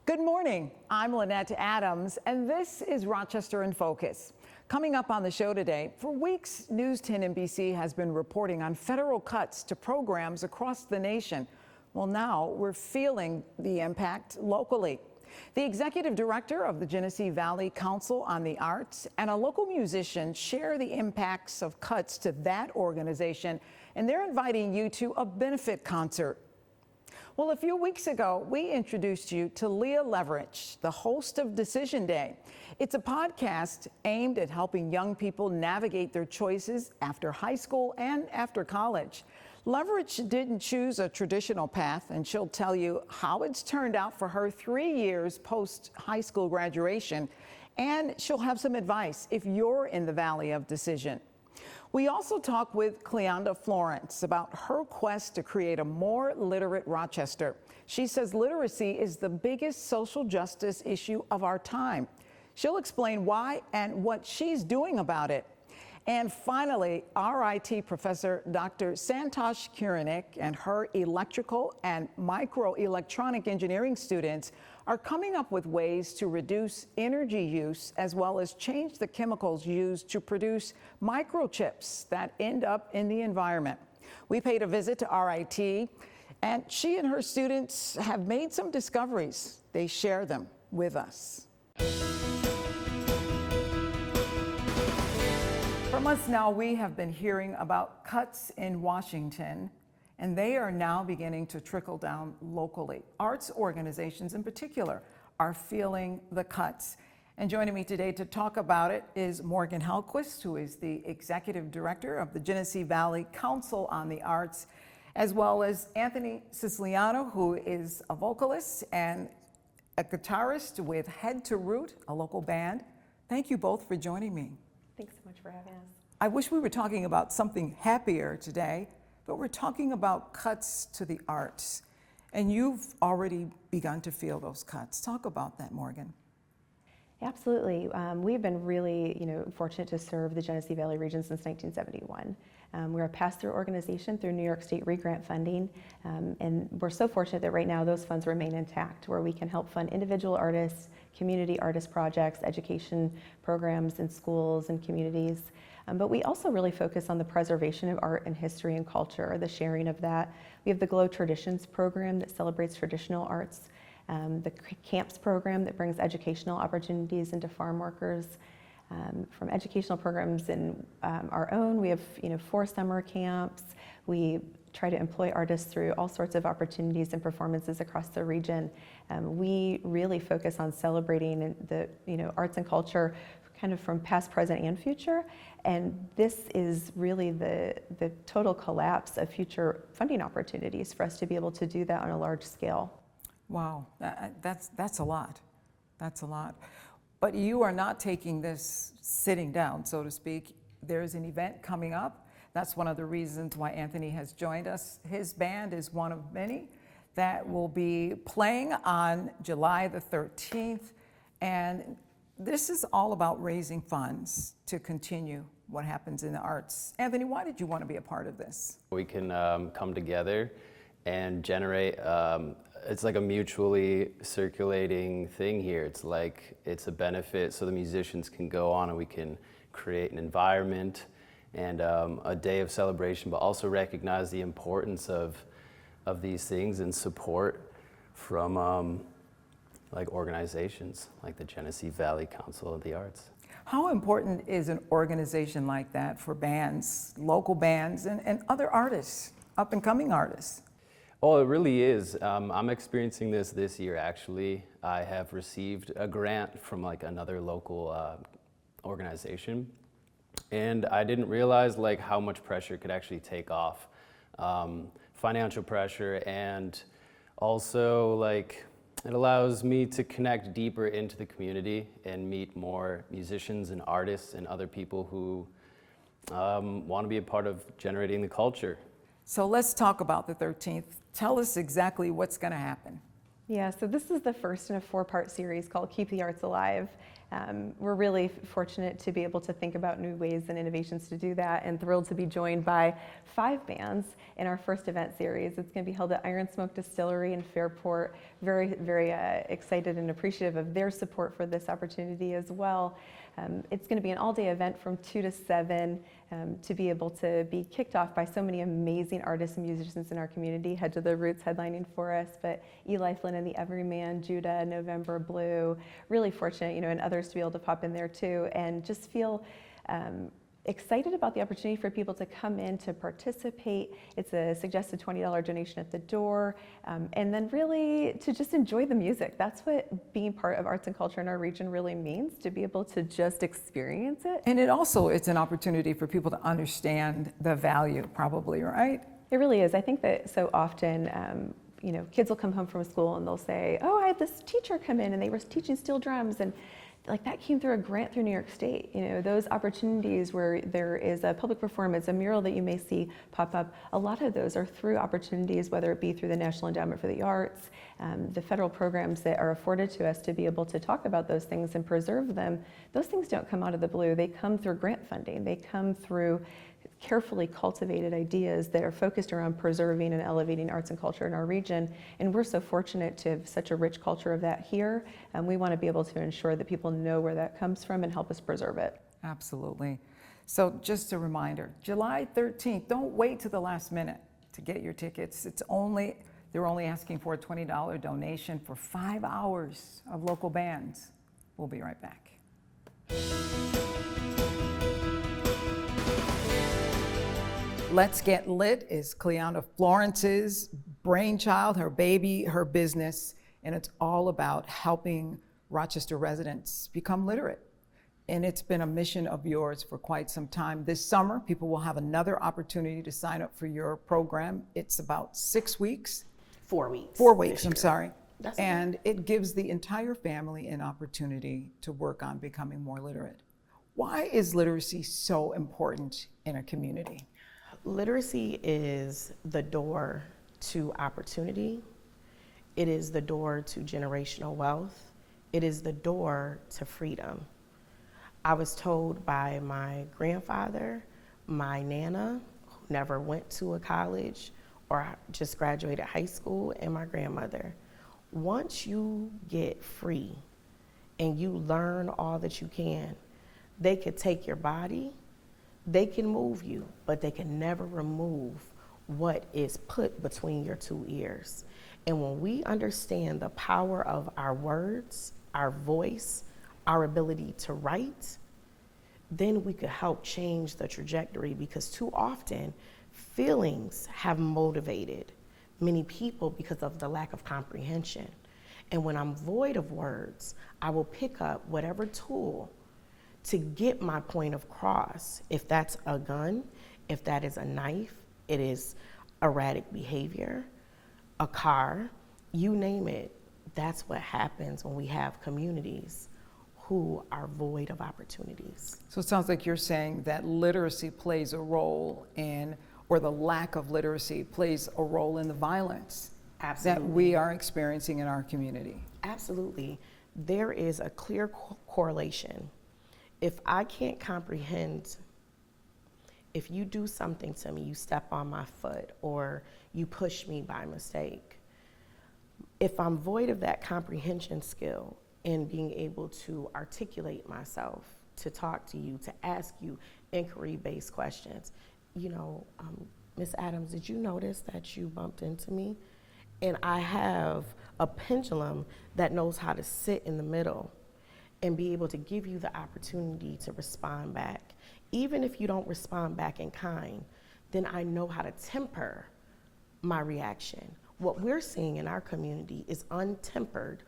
Good morning. I'm Lynette Adams, and this is Rochester in Focus. Coming up on the show today, for weeks, News 10 NBC has been reporting on federal cuts to programs across the nation. Well, now we're feeling the impact locally. The executive director of the Genesee Valley Council on the Arts and a local musician share the impacts of cuts to that organization, and they're inviting you to a benefit concert. Well, a few weeks ago, we introduced you to Leah Leverich, the host of Decision Day. It's a podcast aimed at helping young people navigate their choices after high school and after college. Leverich didn't choose a traditional path, and she'll tell you how it's turned out for her 3 years post high school graduation, and she'll have some advice if you're in the valley of decision. We also talk with Cleonda Florence about her quest to create a more literate Rochester. She says literacy is the biggest social justice issue of our time. She'll explain why and what she's doing about it. And finally, RIT professor Dr. Santosh Kiranik and her electrical and microelectronic engineering students are coming up with ways to reduce energy use as well as change the chemicals used to produce microchips that end up in the environment. We paid a visit to RIT, and she and her students have made some discoveries. They share them with us. For months now, we have been hearing about cuts in Washington, and they are now beginning to trickle down locally. Arts organizations in particular are feeling the cuts. And joining me today to talk about it is Morgan Hellquist, who is the executive director of the Genesee Valley Council on the Arts, as well as Anthony Siciliano, who is a vocalist and a guitarist with Head to Root, a local band. Thank you both for joining me. Thanks so much for having us. I wish we were talking about something happier today, but we're talking about cuts to the arts. And you've already begun to feel those cuts. Talk about that, Morgan. Absolutely. We've been really, fortunate to serve the Genesee Valley region since 1971. We're a pass-through organization through New York State re-grant funding, and we're so fortunate that right now those funds remain intact, where we can help fund individual artists, community artist projects, education programs in schools and communities. But we also really focus on the preservation of art and history and culture, the sharing of that. We have the Glow Traditions program that celebrates traditional arts, the camps program that brings educational opportunities into farm workers. From educational programs in our own, we have 4 summer camps. We try to employ artists through all sorts of opportunities and performances across the region. We really focus on celebrating the arts and culture kind of from past, present, and future. And this is really the total collapse of future funding opportunities for us to be able to do that on a large scale. Wow, that's a lot. That's a lot. But you are not taking this sitting down, so to speak. There's an event coming up. That's one of the reasons why Anthony has joined us. His band is one of many that will be playing on July the 13th. And this is all about raising funds to continue what happens in the arts. Anthony, why did you want to be a part of this? We can come together and generate, it's like a mutually circulating thing here. It's a benefit so the musicians can go on and we can create an environment and a day of celebration, but also recognize the importance of these things and support from like organizations like the Genesee Valley Council of the Arts. How important is an organization like that for bands, local bands, and other artists, up-and-coming artists? Oh, it really is. I'm experiencing this year, actually. I have received a grant from like another local organization, and I didn't realize like how much pressure it could actually take off. Financial pressure, and also like it allows me to connect deeper into the community and meet more musicians and artists and other people who want to be a part of generating the culture. So let's talk about the 13th. Tell us exactly what's going to happen. Yeah, so this is the first in a 4-part series called Keep the Arts Alive. We're really fortunate to be able to think about new ways and innovations to do that, and thrilled to be joined by 5 bands in our first event series. It's going to be held at Iron Smoke Distillery in Fairport. Very excited and appreciative of their support for this opportunity as well. It's going to be an all-day event from 2 to 7 to be able to be kicked off by so many amazing artists and musicians in our community. Head to the Roots headlining for us, but Eli Flynn and the Everyman, Judah, November Blue. Really fortunate, and others to be able to pop in there too, and just feel excited about the opportunity for people to come in to participate. It's a suggested $20 donation at the door, and then really to just enjoy the music. That's what being part of arts and culture in our region really means, to be able to just experience it. And it's an opportunity for people to understand the value, probably, right? It really is. I think that so often, kids will come home from school and they'll say, oh, I had this teacher come in and they were teaching steel drums, and like that came through a grant through New York State. Those opportunities where there is a public performance, a mural that you may see pop up, a lot of those are through opportunities, whether it be through the National Endowment for the Arts, the federal programs that are afforded to us to be able to talk about those things and preserve them. Those things don't come out of the blue. They come through grant funding. They come through carefully cultivated ideas that are focused around preserving and elevating arts and culture in our region. And we're so fortunate to have such a rich culture of that here. And we want to be able to ensure that people know where that comes from and help us preserve it. Absolutely. So just a reminder, July 13th, don't wait to the last minute to get your tickets. They're only asking for a $20 donation for 5 hours of local bands. We'll be right back. Let's Get Lit is Cleona Florence's brainchild, her baby, her business, and it's all about helping Rochester residents become literate. And it's been a mission of yours for quite some time. This summer, people will have another opportunity to sign up for your program. It's about 6 weeks. 4 weeks. 4 weeks, I'm sorry. That's and it gives the entire family an opportunity to work on becoming more literate. Why is literacy so important in a community? Literacy is the door to opportunity. It is the door to generational wealth. It is the door to freedom. I was told by my grandfather, my Nana, who never went to a college or just graduated high school, and my grandmother, once you get free and you learn all that you can, they could take your body, they can move you, but they can never remove what is put between your 2 ears. And when we understand the power of our words, our voice, our ability to write, then we could help change the trajectory, because too often feelings have motivated many people because of the lack of comprehension. And when I'm void of words, I will pick up whatever tool to get my point across. If that's a gun, if that is a knife, it is erratic behavior, a car, you name it. That's what happens when we have communities who are void of opportunities. So it sounds like you're saying that literacy plays a role in, or the lack of literacy plays a role in the violence Absolutely. that we are experiencing in our community. Absolutely. There is a clear correlation. If I can't comprehend, if you do something to me, you step on my foot or you push me by mistake, if I'm void of that comprehension skill and being able to articulate myself, to talk to you, to ask you inquiry-based questions, Ms. Adams, did you notice that you bumped into me? And I have a pendulum that knows how to sit in the middle and be able to give you the opportunity to respond back. Even if you don't respond back in kind, then I know how to temper my reaction. What we're seeing in our community is untempered,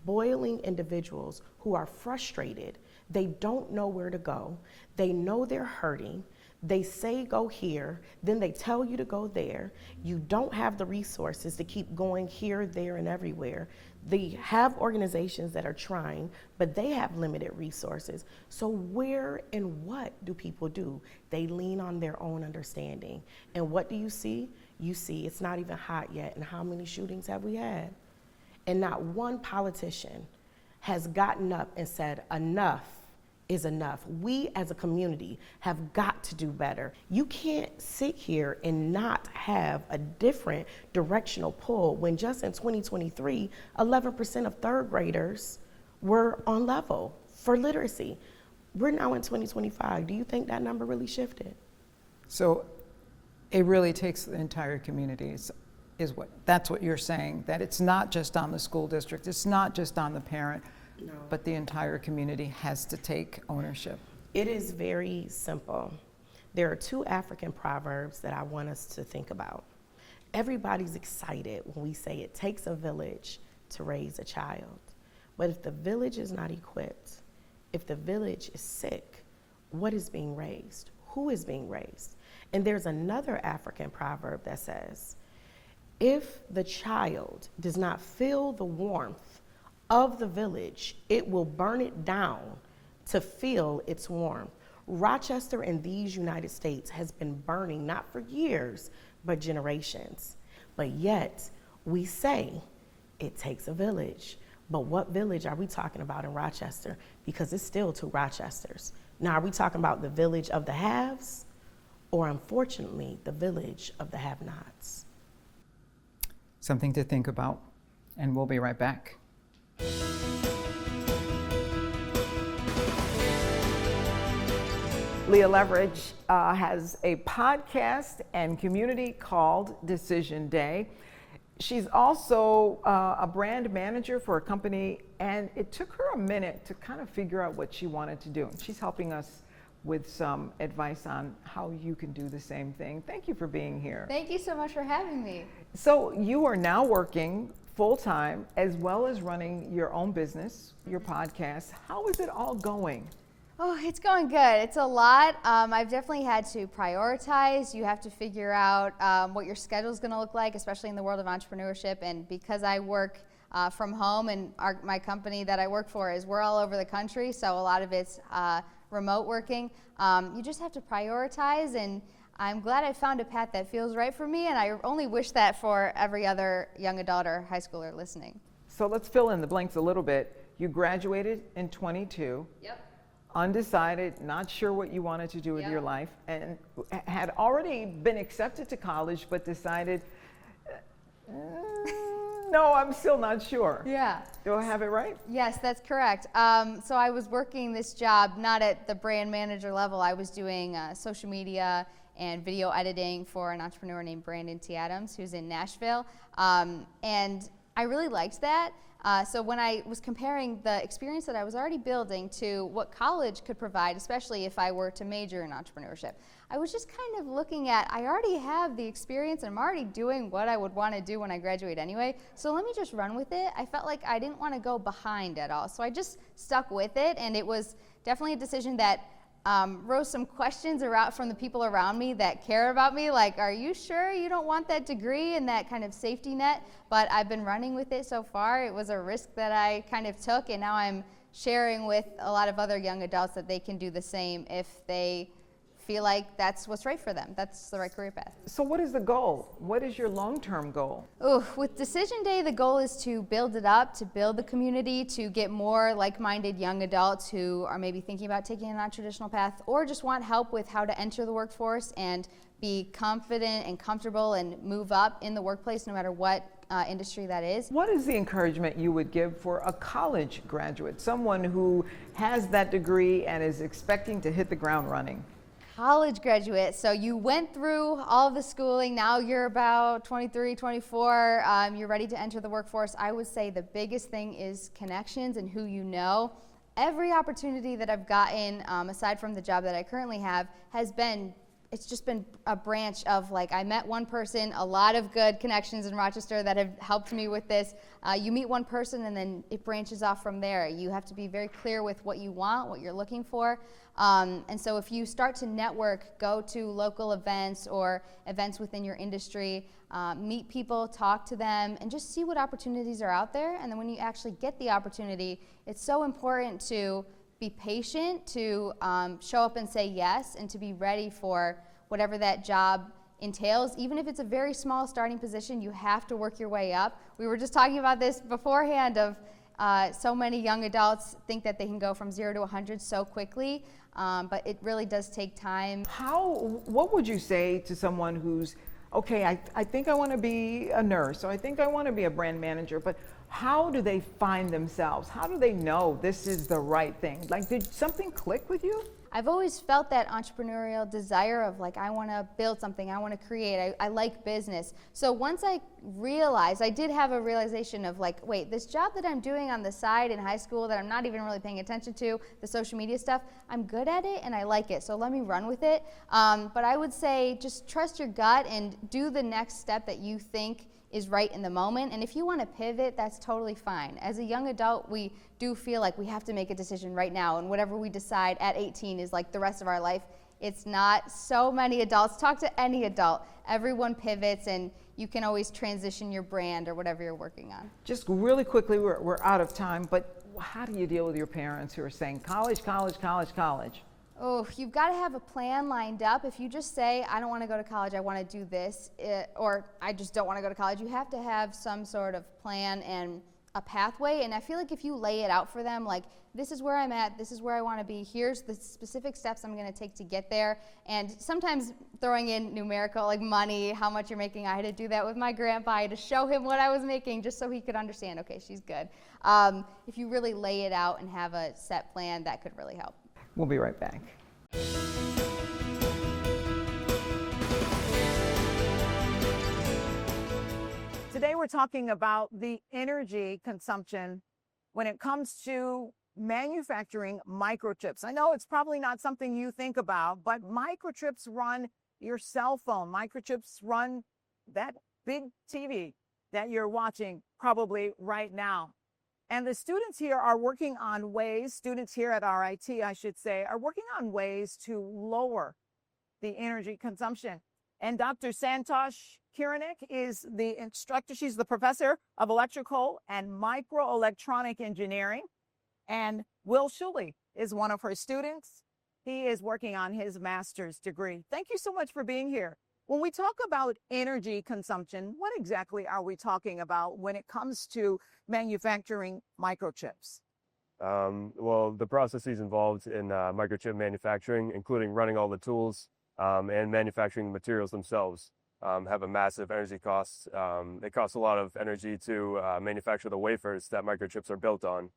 boiling individuals who are frustrated. They don't know where to go. They know they're hurting. They say go here, then they tell you to go there. You don't have the resources to keep going here, there, and everywhere. They have organizations that are trying, but they have limited resources. So where and what do people do? They lean on their own understanding. And what do you see? You see it's not even hot yet, and how many shootings have we had? and not one politician has gotten up and said, enough is enough. We as a community have got to do better. You can't sit here and not have a different directional pull when just in 2023, 11% of third graders were on level for literacy. We're now in 2025. Do you think that number really shifted? So it really takes the entire community, that's what you're saying, that it's not just on the school district, it's not just on the parent, No. but the entire community has to take ownership. It is very simple. There are two African proverbs that I want us to think about. Everybody's excited when we say it takes a village to raise a child. But if the village is not equipped, if the village is sick, what is being raised? Who is being raised? And there's another African proverb that says, if the child does not feel the warmth of the village, it will burn it down to feel its warmth. Rochester in these United States has been burning not for years, but generations. But yet we say it takes a village. But what village are we talking about in Rochester? Because it's still two Rochesters. Now, are we talking about the village of the haves, or unfortunately, the village of the have-nots? Something to think about, and we'll be right back. Leah Leverage has a podcast and community called Decision Day. She's also a brand manager for a company, and it took her a minute to kind of figure out what she wanted to do. She's helping us with some advice on how you can do the same thing. Thank you for being here. Thank you so much for having me. So you are now working full-time as well as running your own business, your podcast. How is it all going? Oh, it's going good. It's a lot. I've definitely had to prioritize. You have to figure out what your schedule is going to look like, especially in the world of entrepreneurship. And because I work from home, and my company that I work for we're all over the country, so a lot of it's remote working. You just have to prioritize, and I'm glad I found a path that feels right for me, and I only wish that for every other young adult or high schooler listening. So let's fill in the blanks a little bit. You graduated in 22. Yep. Undecided, not sure what you wanted to do with your life, and had already been accepted to college, but decided, no, I'm still not sure. Yeah. Do I have it right? Yes, that's correct. So I was working this job not at the brand manager level. I was doing social media and video editing for an entrepreneur named Brandon T. Adams, who's in Nashville. And I really liked that. So when I was comparing the experience that I was already building to what college could provide, especially if I were to major in entrepreneurship, I was just kind of looking at, I already have the experience and I'm already doing what I would want to do when I graduate anyway, so let me just run with it. I felt like I didn't want to go behind at all, so I just stuck with it, and it was definitely a decision that rose some questions from the people around me that care about me, like, are you sure you don't want that degree and that kind of safety net? But I've been running with it so far. It was a risk that I kind of took, and now I'm sharing with a lot of other young adults that they can do the same if they feel like that's what's right for them. That's the right career path. So what is the goal? What is your long-term goal? Ooh, with Decision Day, the goal is to build it up, to build the community, to get more like-minded young adults who are maybe thinking about taking a non-traditional path or just want help with how to enter the workforce and be confident and comfortable and move up in the workplace no matter what industry that is. What is the encouragement you would give for a college graduate, someone who has that degree and is expecting to hit the ground running? College graduate, so you went through all of the schooling, now you're about 23, 24, you're ready to enter the workforce. I would say the biggest thing is connections and who you know. Every opportunity that I've gotten, aside from the job that I currently have, it's just been a branch of, like, I met one person, a lot of good connections in Rochester that have helped me with this. You meet one person and then it branches off from there. You have to be very clear with what you want, what you're looking for. And so if you start to network, go to local events or events within your industry, meet people, talk to them, and just see what opportunities are out there. And then when you actually get the opportunity, it's so important to be patient, to show up and say yes, and to be ready for whatever that job entails. Even if it's a very small starting position, you have to work your way up. We were just talking about this beforehand of so many young adults think that they can go from 0 to 100 so quickly, but it really does take time. What would you say to someone who's, okay, I think I want to be a nurse, or I think I want to be a brand manager, but how do they find themselves? How do they know this is the right thing? Like, did something click with you? I've always felt that entrepreneurial desire of like, I want to build something, I want to create, I like business. So once I realized, I did have a realization of like, wait, this job that I'm doing on the side in high school that I'm not even really paying attention to, the social media stuff, I'm good at it and I like it, so let me run with it. But I would say just trust your gut and do the next step that you think is right in the moment. And if you want to pivot, that's totally fine. As a young adult, we do feel like we have to make a decision right now, and whatever we decide at 18 is like the rest of our life. It's not. So many adults, talk to any adult, everyone pivots, and you can always transition your brand or whatever you're working on. Just really quickly, we're out of time, but how do you deal with your parents who are saying college, college, college, college? Oh, you've got to have a plan lined up. If you just say, I don't want to go to college, I want to do this, or I just don't want to go to college, you have to have some sort of plan and a pathway. And I feel like if you lay it out for them, like, this is where I'm at, this is where I want to be, here's the specific steps I'm going to take to get there. And sometimes throwing in numerical, like money, how much you're making. I had to do that with my grandpa. I had to show him what I was making just so he could understand, okay, she's good. If you really lay it out and have a set plan, that could really help. We'll be right back. Today we're talking about the energy consumption when it comes to manufacturing microchips. I know it's probably not something you think about, but microchips run your cell phone. Microchips run that big TV that you're watching probably right now. And the students here are working on ways, students here at RIT, I should say, are working on ways to lower the energy consumption. And Dr. Santosh Kiranik is the instructor. She's the professor of electrical and microelectronic engineering. And Will Shuley is one of her students. He is working on his master's degree. Thank you so much for being here. When we talk about energy consumption, what exactly are we talking about when it comes to manufacturing microchips? Well, the processes involved in microchip manufacturing, including running all the tools and manufacturing the materials themselves, have a massive energy cost. It costs a lot of energy to manufacture the wafers that microchips are built on,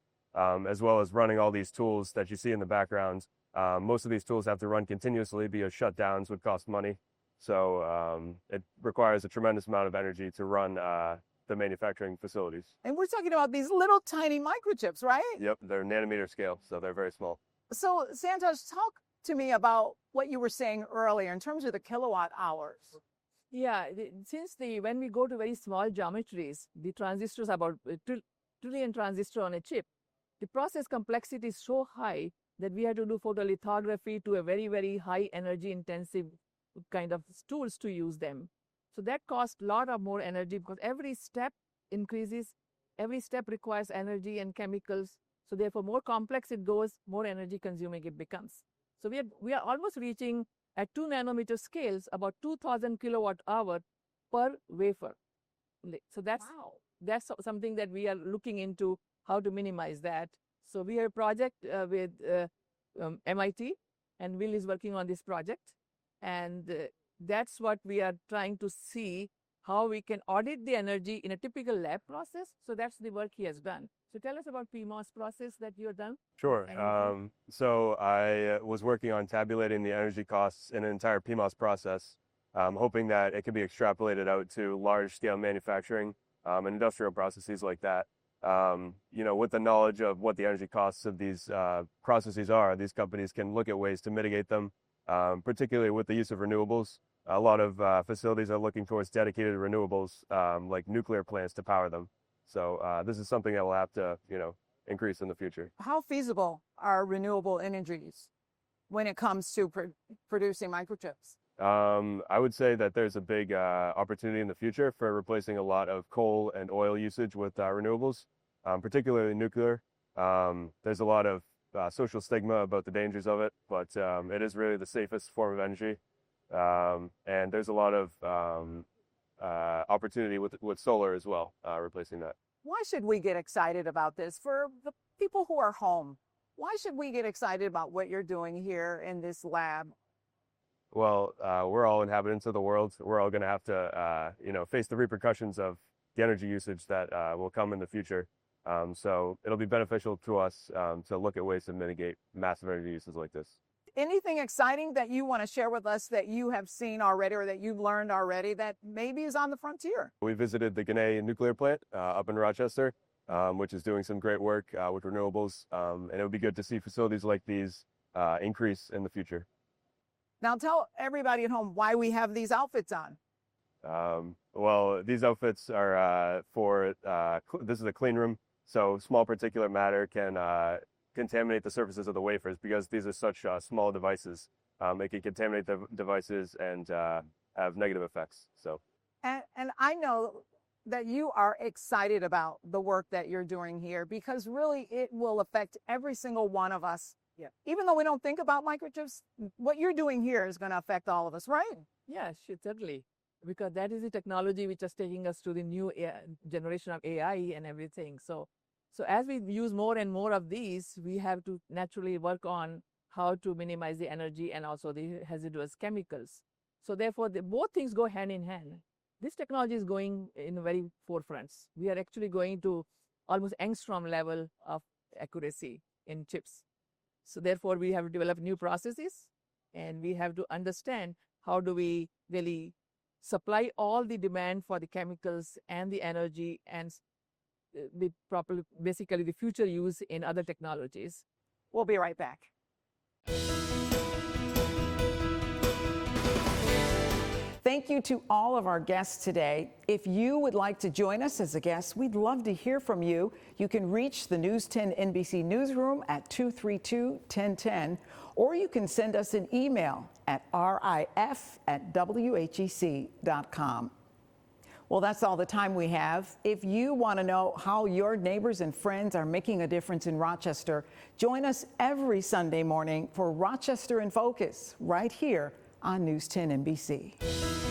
as well as running all these tools that you see in the background. Most of these tools have to run continuously because shutdowns would cost money. So it requires a tremendous amount of energy to run the manufacturing facilities. And we're talking about these little tiny microchips, right? Yep, they're nanometer scale, so they're very small. So Santosh, talk to me about what you were saying earlier in terms of the kilowatt hours. Yeah, when we go to very small geometries, the transistors, about a trillion transistor on a chip, the process complexity is so high that we have to do photolithography to a very, very high energy intensive kind of tools to use them. So that costs a lot of more energy because every step increases, every step requires energy and chemicals. So therefore, more complex it goes, more energy consuming it becomes. So we are almost reaching at 2 nanometer scales about 2,000 kilowatt hour per wafer. So that's something that we are looking into how to minimize that. So we have a project with MIT, and Will is working on this project. And that's what we are trying to see, how we can audit the energy in a typical lab process. So that's the work he has done. So tell us about PMOS process that you have done. Sure. So I was working on tabulating the energy costs in an entire PMOS process, hoping that it could be extrapolated out to large scale manufacturing and industrial processes like that. With the knowledge of what the energy costs of these processes are, these companies can look at ways to mitigate them. Particularly with the use of renewables. A lot of facilities are looking towards dedicated renewables, like nuclear plants to power them. So this is something that will have to, increase in the future. How feasible are renewable energies when it comes to producing microchips? I would say that there's a big opportunity in the future for replacing a lot of coal and oil usage with renewables, particularly nuclear. There's a lot of social stigma about the dangers of it, but it is really the safest form of energy. and there's a lot of opportunity with solar as well, replacing that. Why should we get excited about this? For the people who are home, why should we get excited about what you're doing here in this lab? Well, we're all inhabitants of the world. We're all going to have to, face the repercussions of the energy usage that will come in the future. So it'll be beneficial to us to look at ways to mitigate massive energy uses like this. Anything exciting that you want to share with us that you have seen already or that you've learned already that maybe is on the frontier? We visited the Genesee nuclear plant up in Rochester, which is doing some great work with renewables, and it would be good to see facilities like these increase in the future. Now tell everybody at home why we have these outfits on. Well, these outfits are this is a clean room, so small particulate matter can contaminate the surfaces of the wafers because these are such small devices. It can contaminate the devices and have negative effects. So, And I know that you are excited about the work that you're doing here because really it will affect every single one of us. Yeah. Even though we don't think about microchips, what you're doing here is going to affect all of us, right? Yes, certainly. Because that is the technology which is taking us to the new generation of AI and everything. So as we use more and more of these, we have to naturally work on how to minimize the energy and also the hazardous chemicals. So therefore, both things go hand in hand. This technology is going in very forefronts. We are actually going to almost angstrom level of accuracy in chips. So therefore, we have to develop new processes and we have to understand how do we really supply all the demand for the chemicals and the energy and basically the future use in other technologies. We'll be right back. Thank you to all of our guests today. If you would like to join us as a guest, we'd love to hear from you. You can reach the News 10 NBC newsroom at 232-1010, or you can send us an email at rif@whec.com. Well, that's all the time we have. If you want to know how your neighbors and friends are making a difference in Rochester, join us every Sunday morning for Rochester in Focus right here on News 10 NBC.